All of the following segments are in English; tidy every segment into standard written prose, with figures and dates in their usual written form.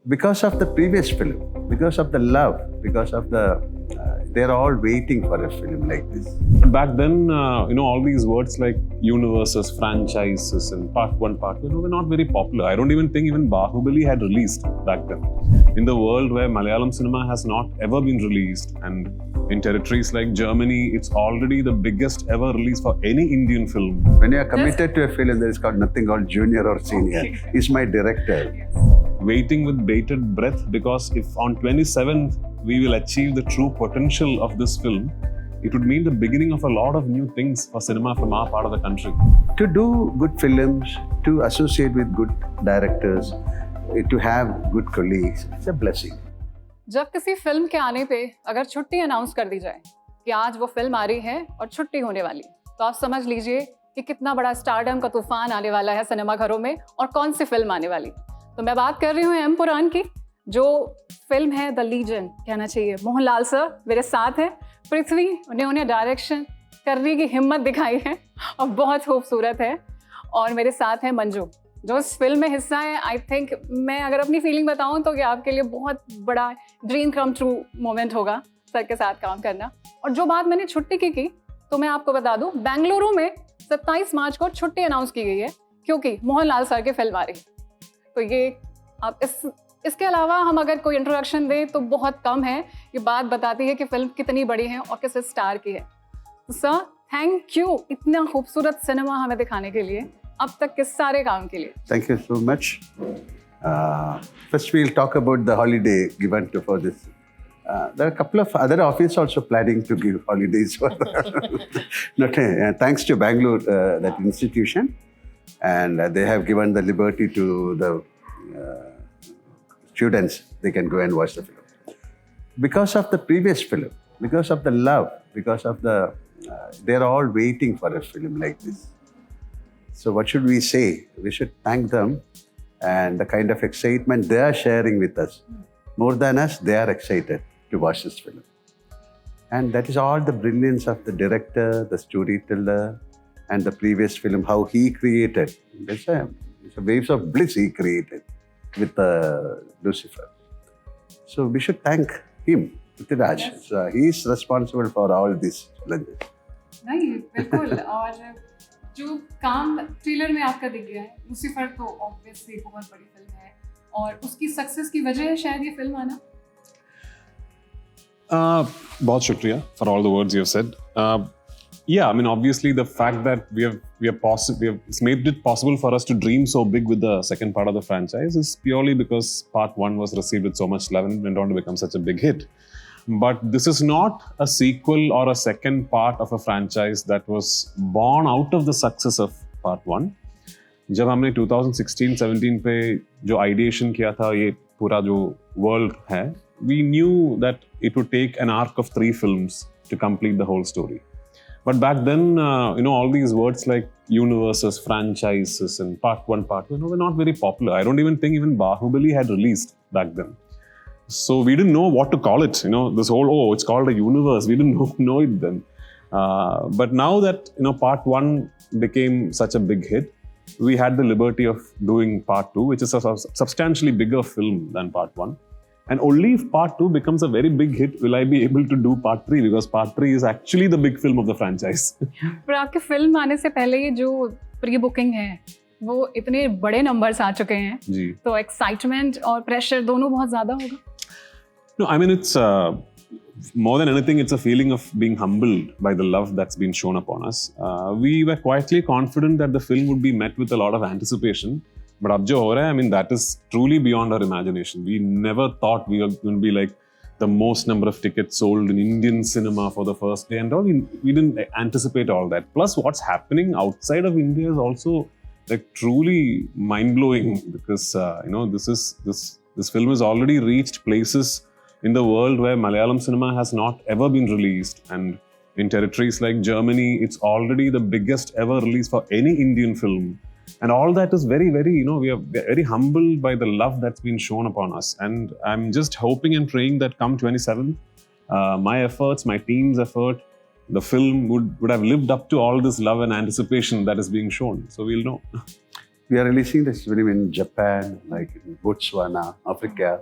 Because of the previous film, because of the love, because of the they're all waiting for a film like this. But back then, all these words like universes, franchises, and part one, part two, were not very popular. I don't even think even Bahubali had released back then. In the world where Malayalam cinema has not ever been released, and in territories like Germany, it's already the biggest ever release for any Indian film. When you are committed to a film, there is nothing called junior or senior. Okay. He's my director. Waiting with bated breath, because if on 27th we will achieve the true potential of this film, it would mean the beginning of a lot of new things for cinema from our part of the country. To do good films, to associate with good directors, to have good colleagues, it's a blessing. जब किसी film के आने पे अगर छुट्टी announce कर दी जाए कि आज वो फिल्म आ रही है और छुट्टी होने वाली, तो आप समझ लीजिए कि कितना बड़ा स्टारडम का तूफान आने वाला है सिनेमाघरों में और कौन सी फिल्म आने वाली। तो मैं बात कर रही हूँ एम पुराण की, जो फिल्म है द लीजेंड कहना चाहिए। मोहनलाल सर मेरे साथ हैं, पृथ्वी ने उन्हें डायरेक्शन करने की हिम्मत दिखाई है और बहुत खूबसूरत है, और मेरे साथ हैं मंजू जो इस फिल्म में हिस्सा है। आई थिंक मैं अगर अपनी फीलिंग बताऊं तो कि आपके लिए बहुत बड़ा ड्रीम कम ट्रू मोमेंट होगा सर के साथ काम करना। और जो बात मैंने छुट्टी की तो मैं आपको बता दूं, बेंगलुरु में 27 मार्च को छुट्टी अनाउंस की गई है क्योंकि मोहनलाल सर की फिल्म आ रही है। तो ये आप इसके अलावा हम अगर कोई इंट्रोडक्शन दें तो बहुत कम है। ये बात बताती है कि फिल्म कितनी बड़ी है और किस स्टार की है। तो सर थैंक यू इतना खूबसूरत सिनेमा हमें दिखाने के लिए, अब तक के सारे काम के लिए। Thank you so much. First, we'll talk about the holiday given for this. There are a couple of other offices also planning to give holidays for thanks to Bangalore, that institution, and they have given the liberty to the students. They can go and watch the film. Because of the previous film, because of the love, because of the they're all waiting for a film like this. So what should we say? We should thank them and the kind of excitement they are sharing with us. More than us, they are excited to watch this film. And that is all the brilliance of the director, the storyteller, and the previous film, how he created. It's a waves of bliss he created with Lucifer. So we should thank him, Prithviraj. Yes. So he is responsible for all these challenges. नहीं बिल्कुल। और जो काम trailer में आपका दिख गया है, लूसीफर तो ऑब्वियसली बहुत बड़ी फिल्म है और उसकी सक्सेस की वजह है शायद ये फिल्म आना। बहुत शुक्रिया for all the words you have said. Yeah, I mean, obviously the fact that it's made it possible for us to dream so big with the second part of the franchise is purely because part one was received with so much love and went on to become such a big hit. But this is not a sequel or a second part of a franchise that was born out of the success of part one. जब हमने 2016-17 पे जो ideation किया था ये पूरा जो world है, we knew that it would take an arc of 3 films to complete the whole story. But back then, all these words like universes, franchises, and part one, part two, were not very popular. I don't even think even Bahubali had released back then. So we didn't know what to call it. This whole, it's called a universe. We didn't know it then. But now that, part one became such a big hit, we had the liberty of doing part two, which is a substantially bigger film than part one. And only if part 2 becomes a very big hit will I be able to do part 3, because part 3 is actually the big film of the franchise. पर आपके film आने से पहले ये जो pre booking है वो इतने बड़े नंबर्स आ चुके हैं जी. तो एक्साइटमेंट और प्रेशर दोनों बहुत ज़्यादा होगा। No, I mean, it's more than anything, it's a feeling of being humbled by the love that's been shown upon us. We were quietly confident that the film would be met with a lot of anticipation. But ab jo ho raha hai, I mean, that is truly beyond our imagination. We never thought we were going to be like the most number of tickets sold in Indian cinema for the first day and all. We didn't anticipate all that. Plus, what's happening outside of India is also like truly mind-blowing, because this film has already reached places in the world where Malayalam cinema has not ever been released, and in territories like Germany, it's already the biggest ever release for any Indian film. And all that is very, very, we are very humbled by the love that's been shown upon us. And I'm just hoping and praying that come 27th, my efforts, my team's effort, the film would have lived up to all this love and anticipation that is being shown. So we'll know. We are releasing this film in Japan, like in Botswana, Africa,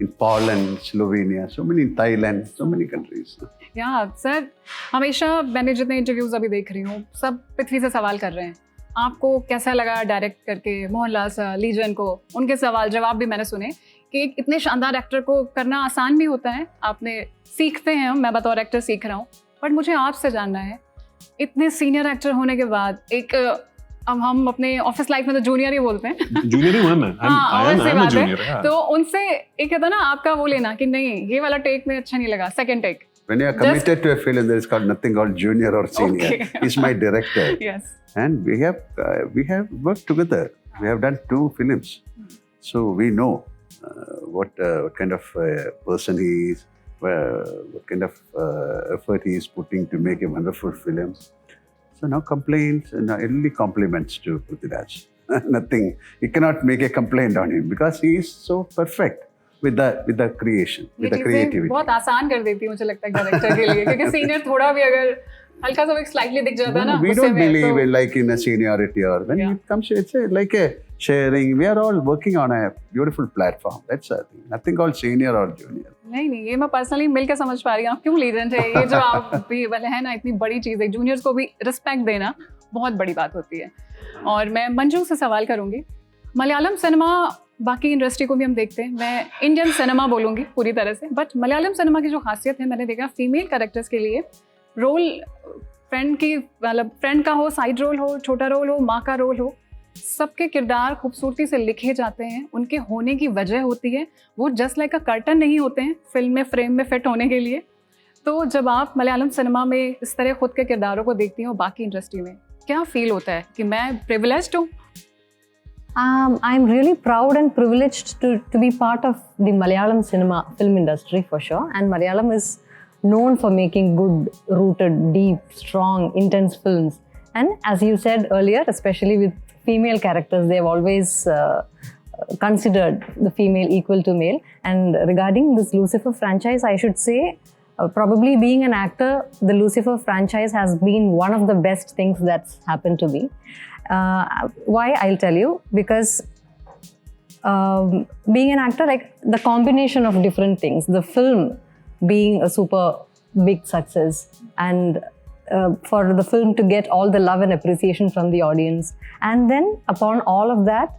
in Poland, Slovenia, so many in Thailand, so many countries. या sir हमेशा मैंने जितने interviews अभी देख रही हूँ सब पृथ्वी से सवाल कर रहे हैं आपको कैसा लगा डायरेक्ट करके मोहनलाल सर लीजन को उनके सवाल जवाब भी मैंने सुने कि एक इतने शानदार एक्टर को करना आसान भी होता है आपने सीखते हैं मैं बतौर एक्टर सीख रहा हूँ बट मुझे आपसे जानना है इतने सीनियर एक्टर होने के बाद एक अब हम अपने ऑफिस लाइफ में तो जूनियर ही बोलते हैं जूनियर ही हूं मैं I'm a junior, yeah. तो उनसे एक कहता ना आपका वो लेना कि नहीं ये वाला टेक में अच्छा नहीं लगा second take When you are committed to a film, there is called nothing called junior or senior. Okay. He's my director. Yes. And we have worked together. We have done 2 films. So we know what kind of person he is, what kind of effort he is putting to make a wonderful film. So no complaints, no only compliments to Prithviraj. Nothing. You cannot make a complaint on him because he is so perfect with the creation, with the creativity. बहुत आसान कर देती है मुझे लगता है director के लिए क्योंकि सीनियर थोड़ा भी अगर हल्का सा स्लाइटली दिख जाता है ना We don't believe in like in a seniority or when it comes to it's like a sharing. We are all working on a beautiful platform. That's a thing. Nothing called senior or junior. नहीं ये मैं personally मिलकर समझ पा रही हूँ आप क्यों लीजेंड है ये जो आप भी वाले है ना इतनी बड़ी चीज़ है जूनियर्स को भी रिस्पेक्ट देना बहुत बड़ी बात होती है और मैं मंजू से सवाल करूँगी मलयालम सिनेमा बाकी इंडस्ट्री को भी हम देखते हैं मैं इंडियन सिनेमा बोलूँगी पूरी तरह से बट मलयालम सिनेमा की जो खासियत है मैंने देखा फीमेल कैरेक्टर्स के लिए रोल फ्रेंड की मतलब फ्रेंड का हो साइड रोल हो छोटा रोल हो माँ का रोल हो सबके किरदार खूबसूरती से लिखे जाते हैं उनके होने की वजह होती है वो जस्ट लाइक अ कर्टन नहीं होते हैं फिल्म में फ्रेम में फिट होने के लिए तो जब आप मलयालम सिनेमा में इस तरह खुद के किरदारों को देखती हो बाकी इंडस्ट्री में क्या फील होता है कि मैं प्रिविलेज्ड हूँ I'm really proud and privileged to be part of the Malayalam cinema film industry for sure. And Malayalam is known for making good, rooted, deep, strong, intense films. And as you said earlier, especially with female characters, they've always considered the female equal to male. And regarding this Lucifer franchise, I should say, probably being an actor, the Lucifer franchise has been one of the best things that's happened to me. Why? I'll tell you. Because being an actor, like the combination of different things, the film being a super big success, and for the film to get all the love and appreciation from the audience, and then upon all of that,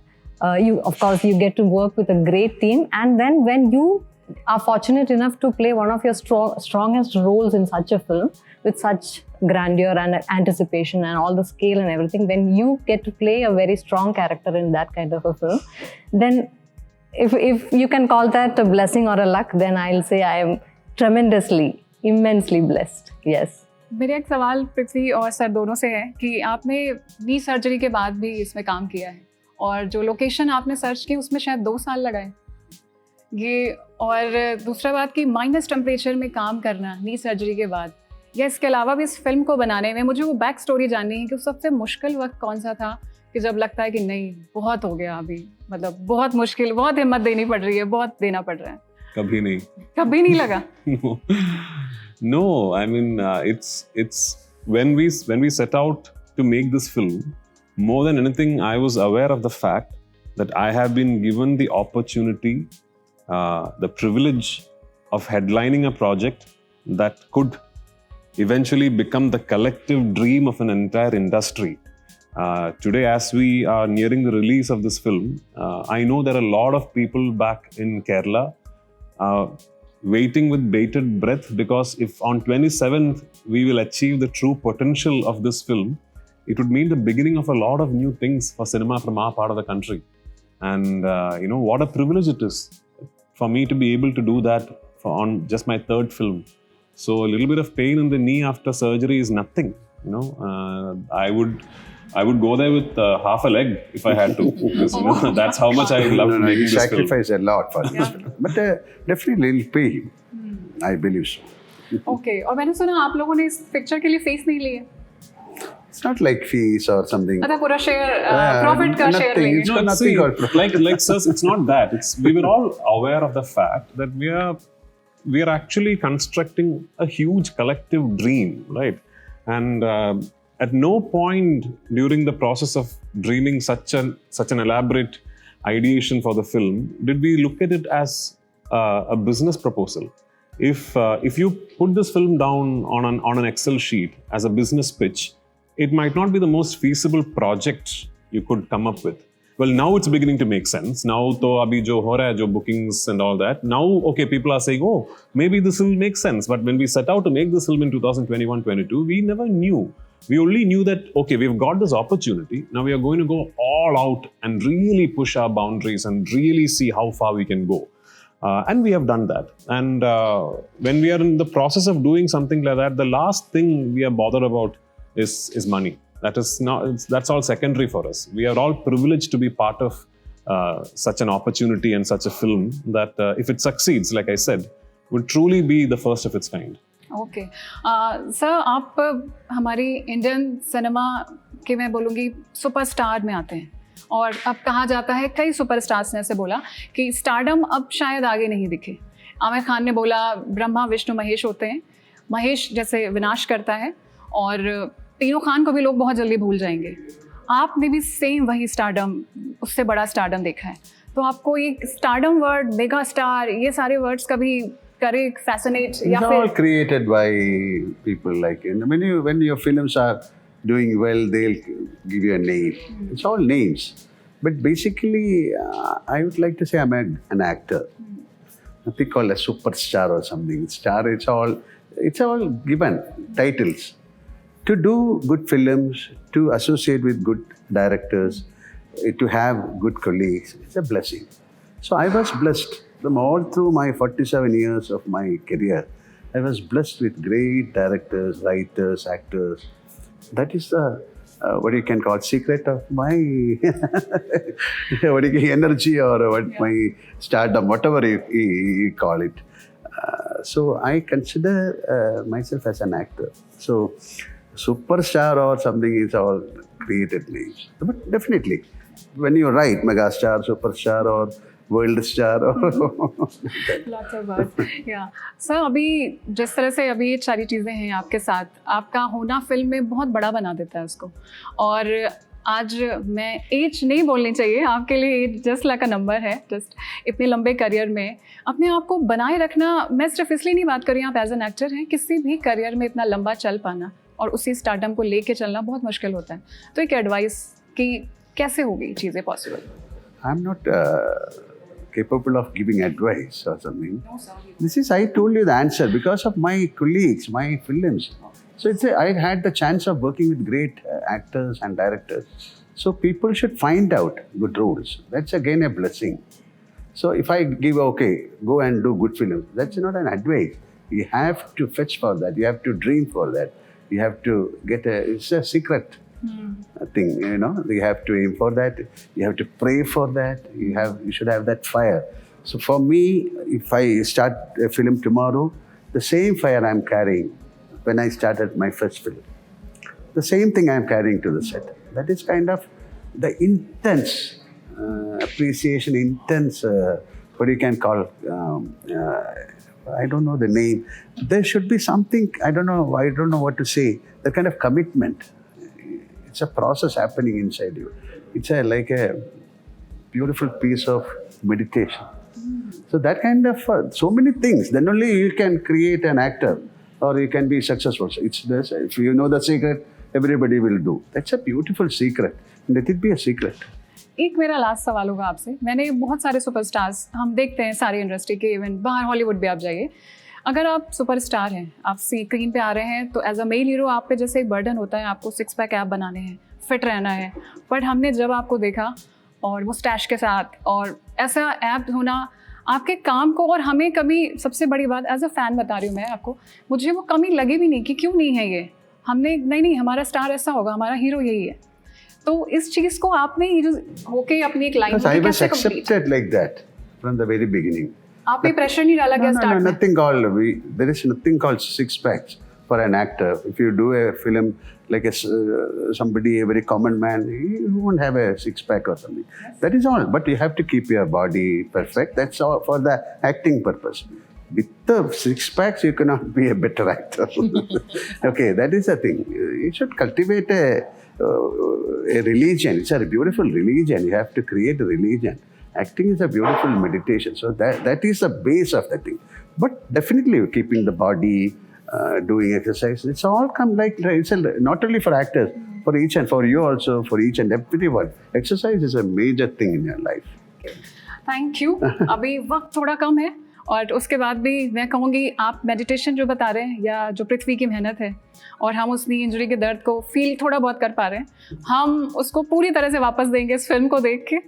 you get to work with a great team, and then when you are fortunate enough to play one of your strongest roles in such a film with such grandeur and anticipation and all the scale and everything, when you get to play a very strong character in that kind of a film, then if you can call that a blessing or a luck, then I'll say I am tremendously, immensely blessed. Yes. मेरा एक सवाल पृथ्वी और sir दोनों से है कि आपने नी surgery के बाद भी इसमें काम किया है और जो लोकेशन आपने सर्च की उसमें शायद 2 साल लगाए ये और दूसरा बात कि माइनस टेम्परेचर में काम करना नी सर्जरी के बाद या इसके अलावा भी इस फिल्म को बनाने में मुझे वो बैक स्टोरी जाननी है कि सबसे मुश्किल वक्त कौन सा था कि जब लगता है कि नहीं बहुत हो गया अभी मतलब बहुत मुश्किल बहुत हिम्मत देनी पड़ रही है बहुत देना पड़ रहा है कभी नहीं लगा No, I mean it's when we set out to make this film, more than anything, I was aware of the fact that I have been given the opportunity, the privilege of headlining a project that could eventually become the collective dream of an entire industry. Today, as we are nearing the release of this film, I know there are a lot of people back in Kerala waiting with bated breath because if on 27th we will achieve the true potential of this film, it would mean the beginning of a lot of new things for cinema from our part of the country. And what a privilege it is for me to be able to do that on just my 3rd film. So a little bit of pain in the knee after surgery is nothing. I would go there with half a leg if I had to. Because, that's how much I love making this film. You sacrifice a lot for this film. But definitely it'll pay you. I believe so. Okay. और मैंने सुना आप लोगों ने इस picture के लिए fees नहीं ली है It's not like fees or something. मतलब पूरा शेयर प्रॉफिट का शेयर लेंगे No, nothing see, like sir, it's not that. We were all aware of the fact that we are actually constructing a huge collective dream, right? And at no point during the process of dreaming such an elaborate ideation for the film did we look at it as a business proposal. If you put this film down on an Excel sheet as a business pitch, it might not be the most feasible project you could come up with. Well, now it's beginning to make sense. Now, to abhi jo ho raha hai, jo bookings and all that. Now, okay, people are saying, oh, maybe this will make sense. But when we set out to make this film in 2021-22, we never knew. We only knew that, okay, we've got this opportunity. Now we are going to go all out and really push our boundaries and really see how far we can go. And we have done that. And when we are in the process of doing something like that, the last thing we are bothered about is money. That's all secondary for us. We are all privileged to be part of such an opportunity and such a film that if it succeeds, like I said, would truly be the first of its kind. Okay sir, आप हमारी Indian cinema के, मैं बोलूँगी, superstar में आते हैं और अब कहा जाता है, कई सुपरस्टार्स ने ऐसे बोला कि स्टारडम अब शायद आगे नहीं दिखे. आमिर खान ने बोला ब्रह्मा विष्णु महेश होते हैं, महेश जैसे विनाश करता है और तीनों खान को भी लोग बहुत जल्दी भूल जाएंगे. आपने भी सेम वही स्टारडम, उससे बड़ा स्टारडम देखा है, तो आपको ये स्टारडम वर्ड, मेगा स्टार, ये सारे वर्ड्स कभी करे fascinate या It's फिर all created by people like you. When your films are doing well, they'll give you a name. It's all names. But basically, I would like to say I'm an actor. Nothing called a superstar or something. Star, it's all given titles. To do good films, to associate with good directors, to have good colleagues, it's a blessing. So I was blessed. From all through my 47 years of my career, I was blessed with great directors, writers, actors. That is the, what you can call, secret of my energy or my stardom, whatever you call it. So I consider myself as an actor. So superstar or something is all created names. But definitely, when you write megastar, superstar or world star या sir, अभी जिस तरह से अभी ये सारी चीज़ें हैं आपके साथ, आपका होना फिल्म में बहुत बड़ा बना देता है उसको. और आज मैं एज नहीं बोलनी चाहिए आपके लिए, as just like a number है. जस्ट इतने लंबे करियर में अपने आप को बनाए रखना, मैं सिर्फ इसलिए नहीं बात कर रही हूँ, आप एज एन एक्टर हैं, किसी भी करियर में इतना लंबा चल पाना और उसी स्टारडम को लेके चलना बहुत मुश्किल होता है. तो एक एडवाइस कि कैसे होगी चीज़ें possible? I am not capable of giving advice or something. No, sir. This is, I told you the answer because of my colleagues, my films. So I had the chance of working with great actors and directors. So people should find out good roles. That's again a blessing. So if I give, okay, go and do good films, that's not an advice. You have to fetch for that. You have to dream for that. You have to it's a secret thing, you have to aim for that, you have to pray for that, you should have that fire. So for me, if I start a film tomorrow, the same fire I'm carrying when I started my first film, the same thing I'm carrying to the set. That is kind of the intense appreciation, intense, what you can call, I don't know the name. There should be something, I don't know what to say, the kind of commitment. It's a process happening inside you. It's like a beautiful piece of meditation. So that kind of, so many things. Then only you can create an actor or you can be successful. So it's this, if you know the secret, everybody will do. That's a beautiful secret. Let it be a secret. एक मेरा last सवाल होगा आपसे. मैंने बहुत सारे superstars हम देखते हैं सारी इंडस्ट्री के, इवन बाहर हॉलीवुड भी आप जाइए. अगर आप सुपरस्टार हैं, आप स्क्रीन पे आ रहे हैं, तो एज अ मेल हीरो आप पे जैसे एक बर्डन होता है, आपको 6 पैक ऐप बनाने हैं, फिट रहना है. बट हमने जब आपको देखा और वो स्टैश के साथ और ऐसा ऐप होना आपके काम को, और हमें कभी, सबसे बड़ी बात एज अ फ़ैन बता रही हूँ मैं आपको, मुझे वो कमी लगी भी नहीं कि क्यों नहीं है ये. हमने नहीं हमारा स्टार ऐसा होगा, हमारा हीरो यही है. तो इस चीज़ को आपने ये जो होके अपनी एक line I was accepted like that from the very beginning. आप पे प्रेशर नहीं डाला गया स्टार्ट में? Nothing called, there is nothing called 6 packs for an actor. If you do a film like somebody, a very common man, you won't have a 6 pack or something. That is all. But you have to keep your body perfect. That's all for the acting purpose. With the six packs, you cannot be a better actor. Okay, that is the thing. You should cultivate a religion. It's a beautiful religion. You have to create a religion. Acting is a beautiful meditation. So that is the base of the thing. But definitely keeping the body, doing exercise, it's all come like, it's not only for actors, for each and for you also, for each and everyone. Exercise is a major thing in your life. Thank you. अभी वक्त थोड़ा कम है और उसके बाद भी मैं कहूँगी आप मेडिटेशन जो बता रहे हैं या जो पृथ्वी की मेहनत है और हम उसनी इंजरी के दर्द को फील थोड़ा बहुत कर पा रहे हैं, हम उसको पूरी तरह से वापस देंगे इस फिल्म को देख के।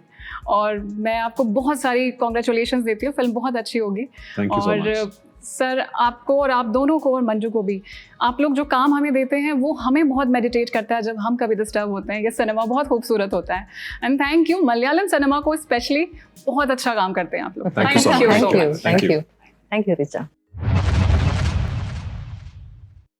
और मैं आपको बहुत सारी कॉन्ग्रेचुलेशंस देती हूँ, फिल्म बहुत अच्छी होगी। Thank you so और much. सर आपको और आप दोनों को और मंजू को भी, आप लोग जो काम हमें देते हैं वो हमें बहुत मेडिटेट करता है जब हम कभी डिस्टर्ब होते हैं। ये सिनेमा बहुत खूबसूरत होता है and thank you. Malayalam cinema को स्पेशली बहुत अच्छा काम करते हैं आप लोग। Thank you so much. Thank you. Thank Thank you. you. Thank you, Richa.